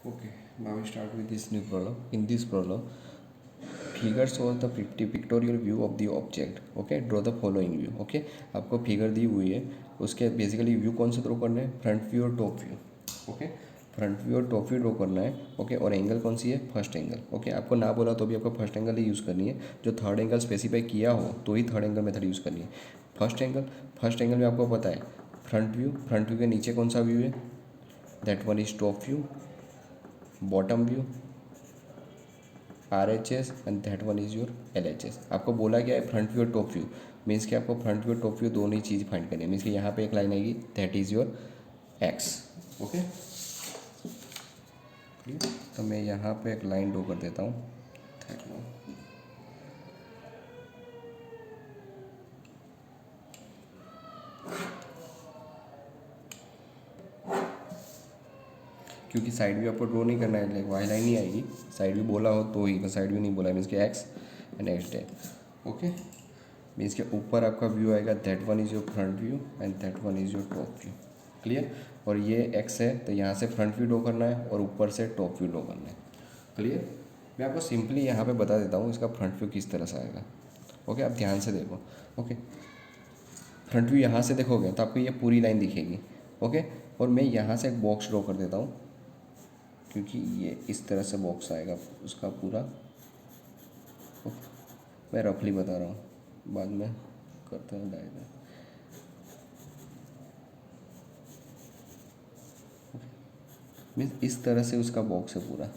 Okay, now we start with this new problem. In this problem, figure shows the pictorial view of the object. Okay, draw the following view. Okay, आपको figure दी हुई है, उसके basically view कौन सा draw करना है, front view और top view. Okay, front view और टॉप व्यू ड्रॉ करना है. ओके, और एंगल कौन सी है, फर्स्ट एंगल. ओके, आपको ना बोला तो भी आपको फर्स्ट एंगल ही यूज़ करनी है. जो थर्ड एंगल स्पेसिफाई किया हो तो ही थर्ड एंगल मेथड यूज़ करनी है. फर्स्ट एंगल में आपको पता है फ्रंट व्यू के नीचे कौन सा व्यू है, that one is top view. Bottom view RHS and that one is your LHS. आपको बोला गया है फ्रंट व्यू और टॉप व्यू. मीन्स कि आपको फ्रंट व्यू और टॉप व्यू दोनों ही चीज़ फाइंड करनी है. मीन्स कि यहाँ पे एक लाइन आएगी, that is your X. Okay, तो मैं यहाँ पे एक लाइन ड्रॉ कर देता हूँ, दैट वन. क्योंकि साइड व्यू आपको ड्रॉ नहीं करना है, लाइक वाई लाइन नहीं आएगी. साइड व्यू बोला हो तो ही, साइड व्यू नहीं बोला मीन्स कि X and X dash. Okay, means के ऊपर आपका व्यू आएगा, that one is your front view and that one is your top view. Clear. और ये X है तो यहाँ से फ्रंट व्यू ड्रॉ करना है और ऊपर से टॉप व्यू ड्रॉ करना है. क्लियर. मैं आपको सिंपली यहाँ पे बता देता हूँ इसका फ्रंट व्यू किस तरह से आएगा. ओके, आप ध्यान से देखो. ओके, फ्रंट व्यू यहाँ से देखोगे तो आपको ये पूरी लाइन दिखेगी. ओके, और मैं यहाँ से एक बॉक्स ड्रॉ कर देता हूँ, क्योंकि ये इस तरह से बॉक्स आएगा उसका पूरा. ओके, मैं रफली बता रहा हूँ, बाद में करते हैं डायग्राम. मीन्स इस तरह से उसका बॉक्स है पूरा.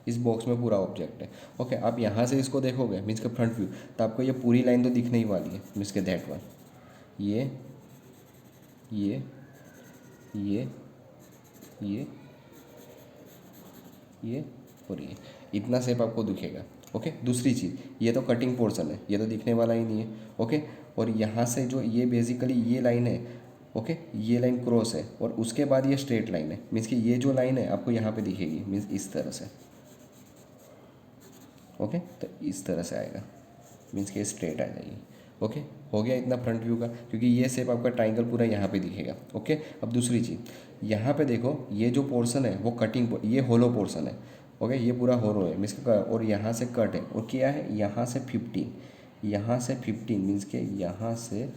इस बॉक्स में पूरा ऑब्जेक्ट है. ओके, आप यहाँ से इसको देखोगे मीन्स के फ्रंट व्यू, तो आपको ये पूरी लाइन तो दिखने ही वाली है. मीन्स के दैट वन, ये ये ये ये ये और ये, इतना शेप आपको दिखेगा. ओके, दूसरी चीज़, ये तो कटिंग पोर्शन है, ये तो दिखने वाला ही नहीं है. ओके, और यहाँ से जो ये बेसिकली ये लाइन है, ओके, ये लाइन क्रॉस है और उसके बाद ये स्ट्रेट लाइन है. मीन्स कि ये जो लाइन है आपको यहाँ पे दिखेगी, मीन्स इस तरह से. ओके, तो इस तरह से आएगा, मीन्स कि स्ट्रेट आ जाएगी. ओके, हो गया इतना फ्रंट व्यू का, क्योंकि ये शेप आपका ट्राइंगल पूरा यहाँ पे दिखेगा. ओके, अब दूसरी चीज़, यहाँ पे देखो, ये जो पोर्शन है वो कटिंग, ये होलो पोर्शन है. ओके, ये पूरा होलो है मीन्स, और यहाँ से कट है. और क्या है, यहाँ से 15, यहाँ से 15 मीन्स के यहाँ से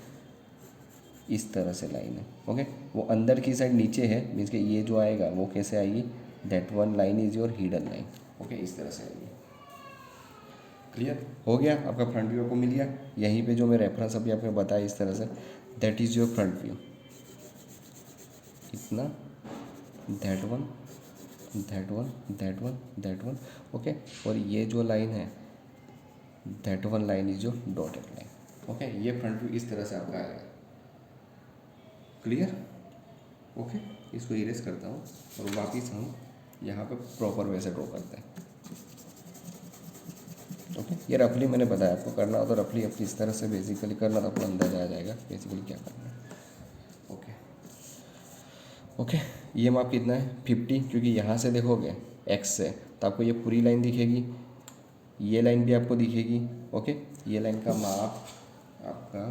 इस तरह से लाइन है. ओके, वो अंदर की साइड नीचे है, मीन्स कि ये जो आएगा वो कैसे आएगी, that one line is your hidden line. Okay, इस तरह से आएगी. क्लियर हो गया, आपका फ्रंट व्यू आपको मिल गया. यहीं पे जो मैं रेफरेंस अभी आपको बताया इस तरह से, that is your front view. इतना, that one that one that one that one. Okay, और ये जो लाइन है, that one line is your dotted line. Okay, ये फ्रंट व्यू इस तरह से आपका आएगा. क्लियर. ओके, इसको इरेज करता हूँ और वापिस हम यहाँ पे प्रॉपर वे से ड्रॉ करते हैं. ओके, ये रफली मैंने बताया, आपको करना हो तो रफली अपनी इस तरह से बेसिकली करना, तो आपको अंदाजा आ जाएगा बेसिकली क्या करना है. ओके ओके, ये माप कितना है, 50. क्योंकि यहाँ से देखोगे X से तो आपको ये पूरी लाइन दिखेगी, ये लाइन भी आपको दिखेगी. ओके, ये लाइन का माप आपका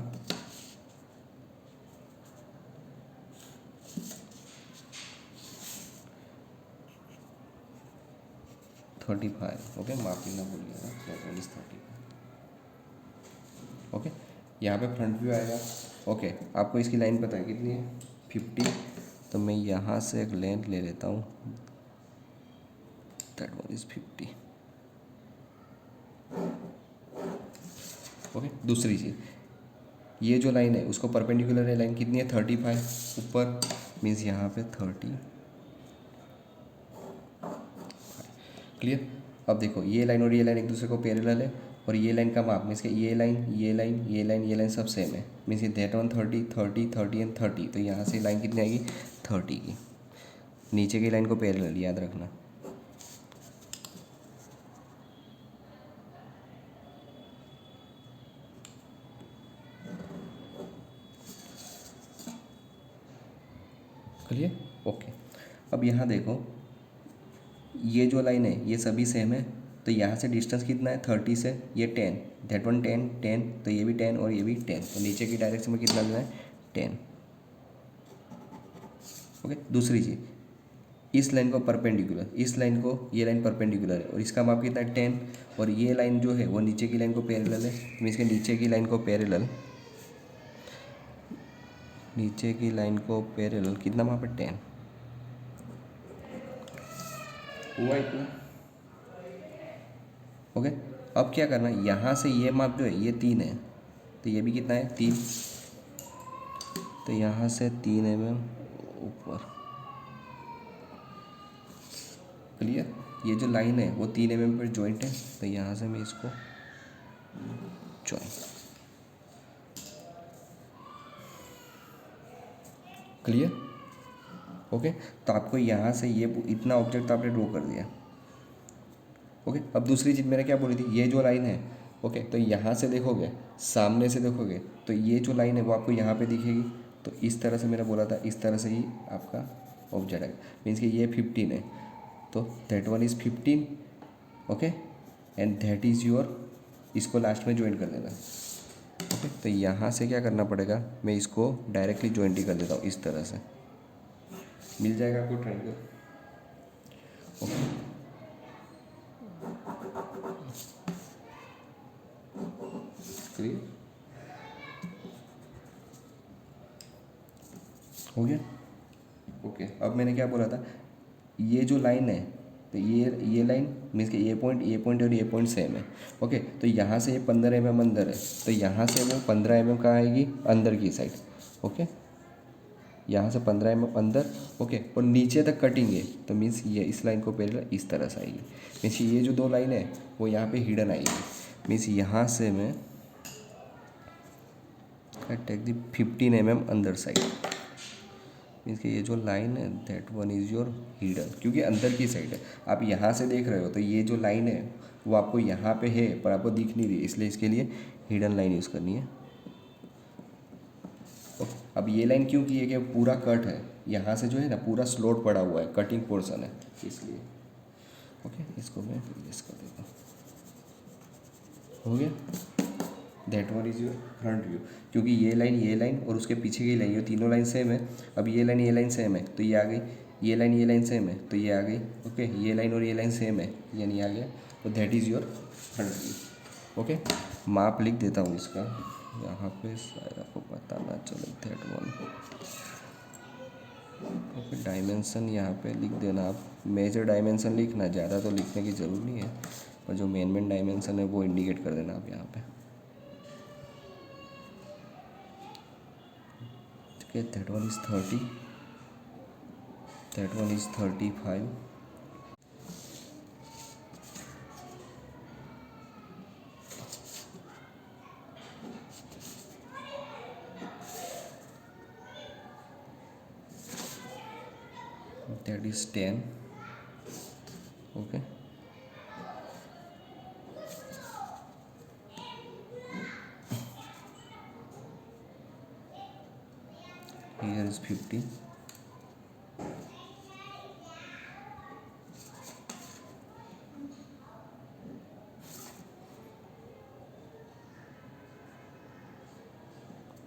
35. ओके, माफ करना भूल गया, 35. ओके, यहाँ पे फ्रंट व्यू आएगा. ओके, आपको इसकी लाइन पता है कितनी है, 50. तो मैं यहाँ से एक लेंथ ले लेता हूँ, दैट वन इज 50. ओके, दूसरी चीज़, ये जो लाइन है उसको परपेंडिकुलर है लाइन कितनी है, 35 ऊपर, मीन्स यहाँ पे 30. क्लियर. अब देखो, ये लाइन और ये लाइन एक दूसरे को पैरेलल है, और ये लाइन का माप मीन्स कि ये लाइन ये लाइन ये लाइन ये लाइन सब सेम है. मीन्स ये दैट वन 30 30 30 एंड 30. तो यहाँ से लाइन कितनी आएगी, 30 की. नीचे की लाइन को पैरेलल याद रखना. क्लियर. ओके, अब यहाँ देखो, ये जो लाइन है ये सभी सेम है, तो यहाँ से डिस्टेंस कितना है, 30 से ये 10, दैट वन 10 10, तो ये भी 10 और ये भी 10. तो नीचे की डायरेक्शन में कितना लेना है, 10. ओके, दूसरी चीज़, इस लाइन को परपेंडिकुलर, इस लाइन को, ये लाइन परपेंडिकुलर है और इसका माप कितना है 10, और ये लाइन जो है वो नीचे की लाइन को पैरेलल है, मीन्स के नीचे की लाइन को पैरेलल, नीचे की लाइन को पैरेलल कितना माप है 10 हुआ इतना। ओके, अब क्या करना है, यहाँ से ये माप जो है ये 3 है, तो ये भी कितना है 3, तो यहाँ से 3 mm ऊपर। क्लियर, ये जो लाइन है वो 3 mm पर जॉइंट है, तो यहाँ से मैं इसको जॉइंट। Clear, okay. तो आपको यहाँ से ये इतना ऑब्जेक्ट आपने ड्रॉ कर दिया। ओके, अब दूसरी चीज़ मैंने क्या बोली थी, ये जो लाइन है, ओके, तो यहाँ से देखोगे, सामने से देखोगे तो ये जो लाइन है वो आपको यहाँ पे दिखेगी, तो इस तरह से मैंने बोला था, इस तरह से ही आपका ऑब्जेक्ट है, मीन्स कि ये 15 है, तो that one is 15, okay, and that is your, इसको लास्ट में ज्वाइन कर देना। ओके, तो यहाँ से क्या करना पड़ेगा, मैं इसको डायरेक्टली ज्वाइंट ही कर देता हूँ, इस तरह से मिल जाएगा आपको ट्रायंगल। ओके, क्लियर हो गया। ओके, अब मैंने क्या बोला था, ये जो लाइन है, तो ये लाइन मीन्स कि ये पॉइंट और ये पॉइंट सेम है। ओके, तो यहाँ से ये 15 mm अंदर है, तो यहाँ से वो 15 mm कहाँ आएगी, अंदर की साइड। ओके, यहाँ से 15 mm अंदर, ओके, और नीचे तक कटिंग है, तो मीन्स ये इस लाइन को पहले इस तरह से आएगी, मीन्स ये जो दो लाइन है वो यहाँ पे हिडन आएगी, मीन्स यहाँ से मैं टेक दी 15 mm अंदर साइड, मीन्स कि ये जो लाइन है that one is your hidden, क्योंकि अंदर की साइड है। आप यहाँ से देख रहे हो तो ये जो लाइन है वो आपको यहाँ पे है पर आपको दिख नहीं रही, इसलिए इसके लिए हिडन लाइन यूज़ करनी है। अब ये लाइन क्यों की है कि पूरा कट है, यहाँ से जो है ना पूरा स्लोट पड़ा हुआ है, कटिंग पोर्शन है, इसलिए। ओके, इसको मैं इरेज कर देता हूँ। हो गया, that one is your front view, क्योंकि ये लाइन और उसके पीछे की लाइन, ये तीनों लाइन सेम है। अब ये लाइन सेम है तो ये आ गई, ये लाइन सेम है तो ये आ गई। ओके, ये लाइन और ये लाइन सेम है, यानी आ गया, तो that is your front view. Okay, माप लिख देता हूँ इसका यहाँ पे, शायद आपको पता ना चले, दैट वन। ओके, डायमेंशन यहाँ पे लिख देना आप, मेजर डायमेंशन लिखना, ज़्यादा तो लिखने की ज़रूरत नहीं है, और जो मेन डायमेंशन है वो इंडिकेट कर देना आप यहाँ पे। Okay, that one is 30, that one is 35, that is 10. Okay, here is 50.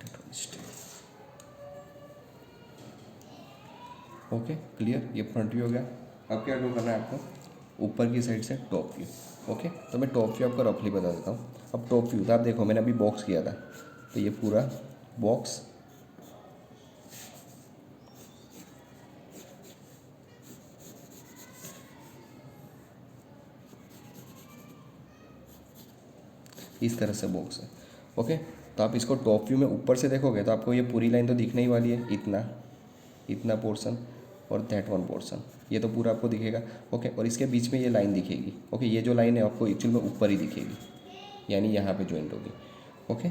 That one is 10. Okay, clear, ये फ्रंट व्यू हो गया। अब क्या ड्रॉ करना है आपको, ऊपर की साइड से टॉप व्यू। ओके, तो मैं टॉप व्यू आपको रफली बता देता हूँ। अब टॉप व्यू तो आप देखो, मैंने अभी बॉक्स किया था, तो ये पूरा बॉक्स इस तरह से बॉक्स है। ओके, तो आप इसको टॉप व्यू में ऊपर से देखोगे तो आपको ये पूरी लाइन तो दिखने ही वाली है, इतना पोर्शन और दैट वन पोर्शन, ये तो पूरा आपको दिखेगा। ओके, और इसके बीच में ये लाइन दिखेगी। ओके, ये जो लाइन है आपको एक्चुअल में ऊपर ही दिखेगी, यानी यहाँ पे ज्वाइंट होगी। ओके,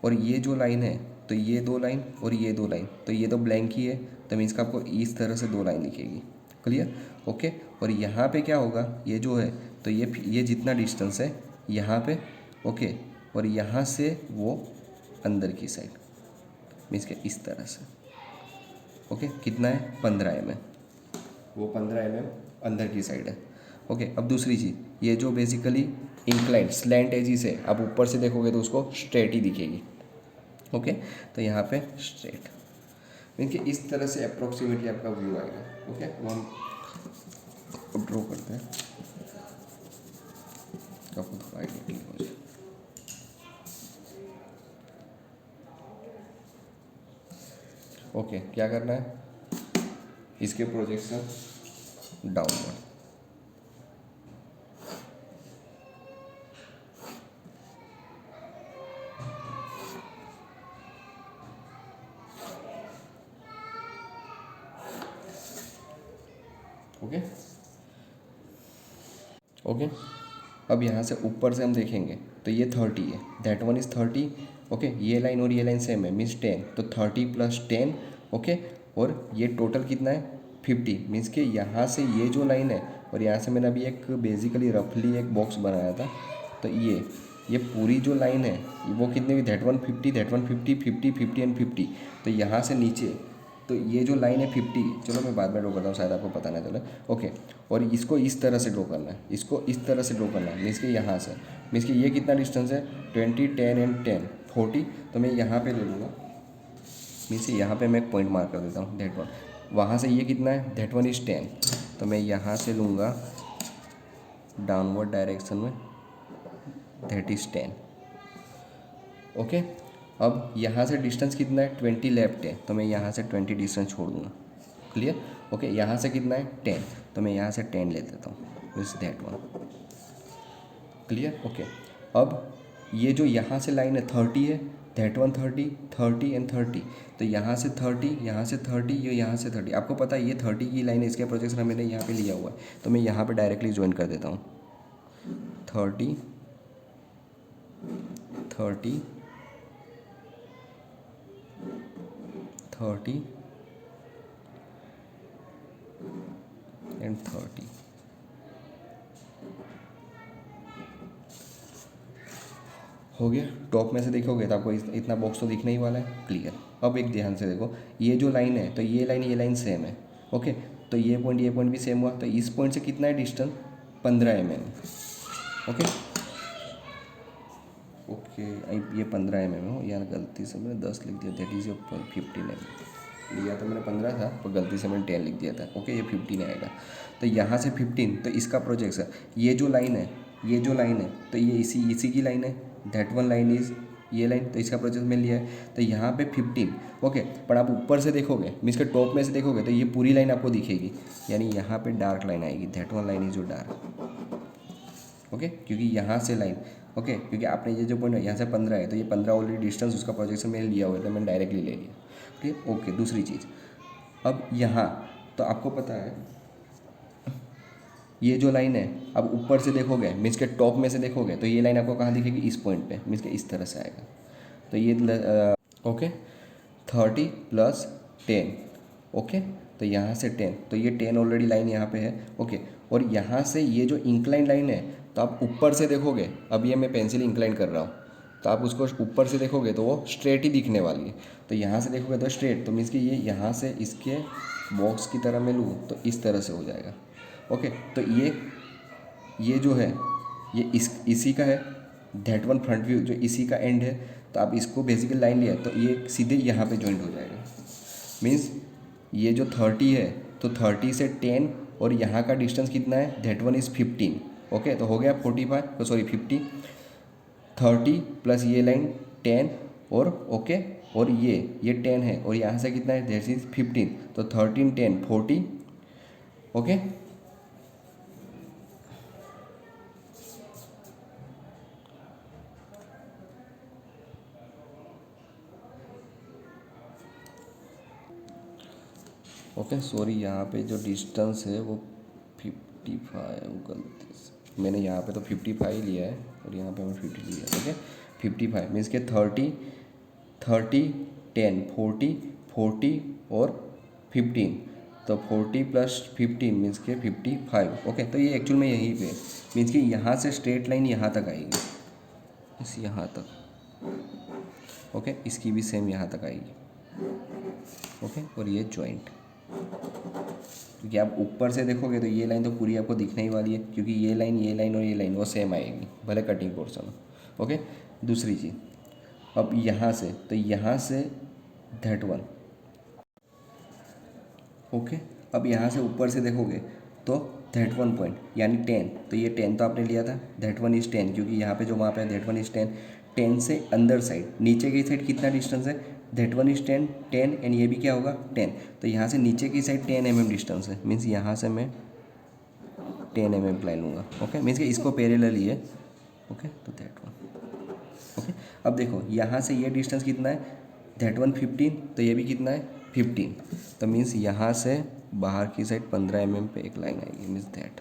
और ये जो लाइन है, तो ये दो लाइन और ये दो लाइन, तो ये तो ब्लैंक ही है, तो मीन्स का आपको इस तरह से दो लाइन दिखेगी। क्लियर, ओके, और यहाँ पे क्या होगा, ये जो है, तो ये जितना डिस्टेंस है यहाँ पे, ओके, और यहाँ से वो अंदर की साइड, मीन्स के इस तरह से। ओके, कितना है 15 mm, वो 15 mm अंदर की साइड है। ओके, अब दूसरी चीज़, ये जो बेसिकली इंक्लाइंड स्लैंट एजिस है, आप ऊपर से देखोगे तो उसको स्ट्रेट ही दिखेगी। ओके, तो यहाँ पे स्ट्रेट, मीन कि इस तरह से अप्रोक्सीमेटली आपका व्यू आएगा। ओके, वो हम अब ड्रॉ करते हैं, आपको थोड़ा आइडिया क्लियर हो जाए। ओके, क्या करना है, इसके प्रोजेक्शन डाउनवर्ड। ओके ओके, अब यहाँ से ऊपर से हम देखेंगे तो ये 30 है, दैट वन इज़ 30। ओके, ये लाइन और ये लाइन सेम है, मीन्स 10, तो 30 + 10। ओके, और ये टोटल कितना है 50, मीन्स कि यहाँ से ये जो लाइन है और यहाँ से मैंने अभी एक बेसिकली रफली एक बॉक्स बनाया था, तो ये पूरी जो लाइन है वो कितने की, that one 50, that one 50, 50, 50 and 50। तो यहाँ से नीचे तो ये जो लाइन है 50, चलो मैं बाद में ड्रॉ करता हूँ, शायद आपको पता ना चले। ओके, और इसको इस तरह से ड्रॉ करना है, इसको इस तरह से ड्रॉ करना है, मीन्स कि यहाँ से, मीन्स कि ये कितना डिस्टेंस है 20, 10 एंड 10, 40। तो मैं यहाँ पे ले लूँगा, मीन्स यहाँ पे मैं एक पॉइंट मार्क कर देता हूँ, दैट वन। वहाँ से ये कितना है, दैट वन इज़ 10, तो मैं यहाँ से लूँगा डाउनवर्ड डायरेक्शन में, दैट इज़ 10। ओके, अब यहाँ से डिस्टेंस कितना है 20 लेफ्ट है, तो मैं यहाँ से 20 डिस्टेंस छोड़ दूँगा। क्लियर। ओके, यहाँ से कितना है 10, तो मैं यहाँ से 10 ले लेता हूँ, means that one. Clear. Okay, अब ये जो यहाँ से लाइन है 30 है, दैट वन 30, 30 एंड 30, तो यहाँ से 30, यहाँ से 30, ये यहाँ से 30। आपको पता है ये 30 की लाइन है, इसके प्रोजेक्शन मैंने यहाँ पे लिया हुआ है, तो मैं यहाँ पे डायरेक्टली ज्वाइन कर देता हूँ। 30, 30, 30 एंड 30। हो गया। टॉप में से देखोगे तो आपको इतना बॉक्स तो दिखने ही वाला है। क्लियर। अब एक ध्यान से देखो, ये जो लाइन है तो ये लाइन सेम है। ओके, तो ये पॉइंट भी सेम हुआ, तो इस पॉइंट से कितना है डिस्टेंस 15 mm। ओके ओके, ये 15 mm हो, यार गलती से मैंने 10 लिख दिया, दैट इज़ 15 mm। लिया तो मैंने 15 था, पर गलती से मैंने 10 लिख दिया था। ओके, ये 15 आएगा, तो यहाँ से 15, तो इसका प्रोजेक्शन ये जो लाइन है, ये जो लाइन है तो ये इसी की लाइन है, दैट वन लाइन इज़ ये लाइन, तो इसका प्रोजेक्शन में लिया है, तो यहाँ पे 15। ओके, पर आप ऊपर से देखोगे, मीन्स के टॉप में से देखोगे तो ये पूरी लाइन आपको दिखेगी, यानी यहाँ पे डार्क लाइन आएगी, दैट वन लाइन इज जो डार्क। ओके, क्योंकि यहाँ से लाइन, ओके, क्योंकि आपने ये जो पॉइंट यहाँ से 15 है, तो ये 15 ऑलरेडी डिस्टेंस उसका प्रोजेक्शन मैंने लिया हुआ है, तो मैंने डायरेक्टली ले लिया। ठीक, ओके। दूसरी चीज़, अब यहाँ तो आपको पता है ये जो लाइन है, अब ऊपर से देखोगे, मीन्स के टॉप में से देखोगे तो ये लाइन आपको कहाँ दिखेगी, इस पॉइंट पे, मीन्स के इस तरह से आएगा। तो ये ओके 30 + 10। ओके, तो यहाँ से 10, तो ये 10 ऑलरेडी लाइन यहाँ पे है। ओके, और यहाँ से ये जो इंक्लाइन लाइन है, तो आप ऊपर से देखोगे, अब ये मैं पेंसिल इंक्लाइन कर रहा हूँ, तो आप उसको ऊपर से देखोगे तो वो स्ट्रेट ही दिखने वाली है। तो यहाँ से देखोगे तो स्ट्रेट, तो मीन्स कि ये यहाँ से इसके बॉक्स की तरह मैं लूँ तो इस तरह से हो जाएगा। ओके, तो ये जो है ये इसी का है, दैट वन फ्रंट व्यू जो इसी का एंड है, तो आप इसको बेसिकली लाइन लिया तो ये सीधे यहाँ पे जॉइंट हो जाएगा। मीन्स ये जो 30 है तो 30 से 10 और यहाँ का डिस्टेंस कितना है, दैट वन इज़ 15। ओके, तो हो गया 45, सॉरी 50, 30 प्लस ये लाइन 10 और ओके, और ये 10 है और यहाँ से कितना है, दैट इज़ 15, तो 13, 10, 40। ओके, ओके, सॉरी यहाँ पे जो डिस्टेंस है वो 55, वो गलती से मैंने यहाँ पे तो 55 लिया है और यहाँ पे मैं 50 लिया है। ओके, 55 मीन्स के 30, 30, 10, 40, 40 और 15, तो 40 + 15 मीन्स के 55। ओके, तो ये एक्चुअल में यहीं पे मीन्स कि यहाँ से स्ट्रेट लाइन यहाँ तक आएगी, इस यहाँ तक। ओके, इसकी भी सेम यहाँ तक आएगी। ओके, और ये जॉइंट, क्योंकि आप ऊपर से देखोगे तो ये लाइन तो पूरी आपको दिखने ही वाली है, क्योंकि ये लाइन और ये लाइन वो सेम आएगी, भले कटिंग पोर्शन हो। ओके, दूसरी चीज़, अब यहाँ से तो यहाँ से दैट वन। ओके, अब यहाँ से ऊपर से देखोगे तो दैट वन पॉइंट यानी 10, तो ये 10 तो आपने लिया था, दैट वन इज़ 10, क्योंकि यहाँ पे जो वहाँ पे है दैट वन इज़ 10। 10 से अंदर साइड नीचे की साइड कितना डिस्टेंस है, दैट वन इज़ 10, 10 एंड ये भी क्या होगा 10, तो यहाँ से नीचे की साइड 10 mm डिस्टेंस है, मीन्स यहाँ से मैं 10 mm लाइन लूँगा। ओके, मीन्स कि इसको पैरेलल ही है। ओके, तो दैट वन। ओके, अब देखो यहाँ से ये डिस्टेंस कितना है, दैट वन 15, तो ये भी कितना है 15, तो मीन्स यहाँ से बाहर की साइड 15 mm पे एक लाइन आएगी, मीन्स दैट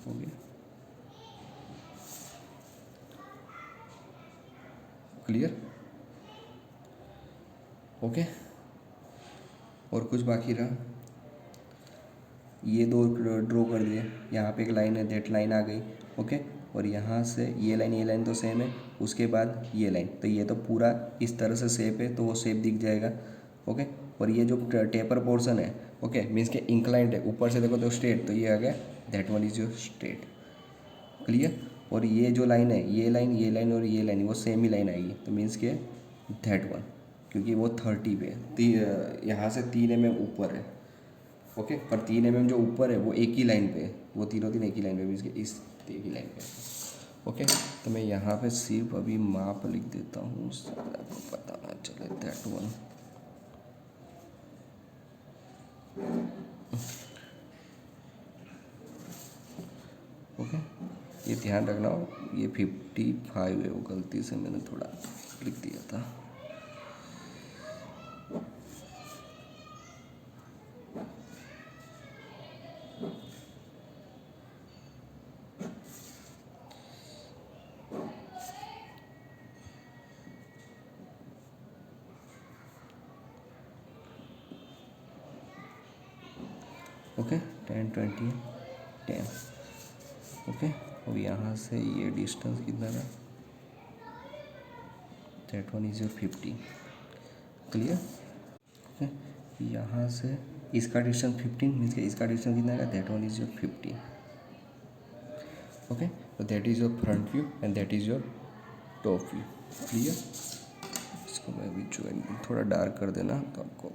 हो गया। क्लियर? ओके, और कुछ बाकी रहा? ये दो ड्रॉ कर दिए, यहाँ पे एक लाइन है, दैट लाइन आ गई। ओके, और यहाँ से ये लाइन तो सेम है, उसके बाद ये लाइन, तो ये तो पूरा इस तरह से शेप है, तो वो शेप दिख जाएगा। ओके, और ये जो टेपर पोर्शन है, ओके, मीन्स के इंक्लाइंड है, ऊपर से देखो तो स्ट्रेट, तो ये आ गया that one is your straight. Clear? और ये जो लाइन है, ये लाइन और ये लाइन वो सेम ही लाइन आएगी, तो मीन्स के दैट वन, क्योंकि वो 30 पे है, यहाँ से 3 mm ऊपर है। ओके, पर 3 mm जो ऊपर है वो एक ही लाइन पे है, वो तीनों तीन एक ही लाइन पे, मीन्स के इस एक ही लाइन पे। ओके, तो मैं यहाँ पे सिर्फ अभी माप लिख देता हूँ, आपको पता ना चले, दैट वन। ओके, ये ध्यान रखना हो, ये 55 है, वो गलती से मैंने थोड़ा लिख दिया था। ओके, 10 20 10। ओके, और यहाँ से ये डिस्टेंस कितना था, that one is your 50। Clear? Okay, यहाँ से इसका डिस्टेंस 15, मीन्स के इसका डिस्टेंस कितना है, that one is your 50। Okay, तो that is your front view and that is your top view. Clear? इसको मैं भी ज्वाइन थोड़ा डार्क कर देना तो आपको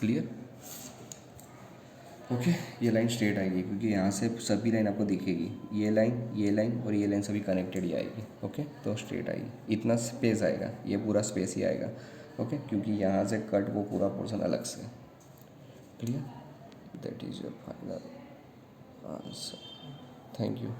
क्लियर। ओके, ये लाइन स्ट्रेट आएगी, क्योंकि यहाँ से सभी लाइन आपको दिखेगी, ये लाइन और ये लाइन सभी कनेक्टेड ही आएगी। ओके, तो स्ट्रेट आएगी, इतना स्पेस आएगा, ये पूरा स्पेस ही आएगा। ओके, क्योंकि यहाँ से कट वो पूरा पोर्शन अलग से। Clear? That is your final answer. Thank you.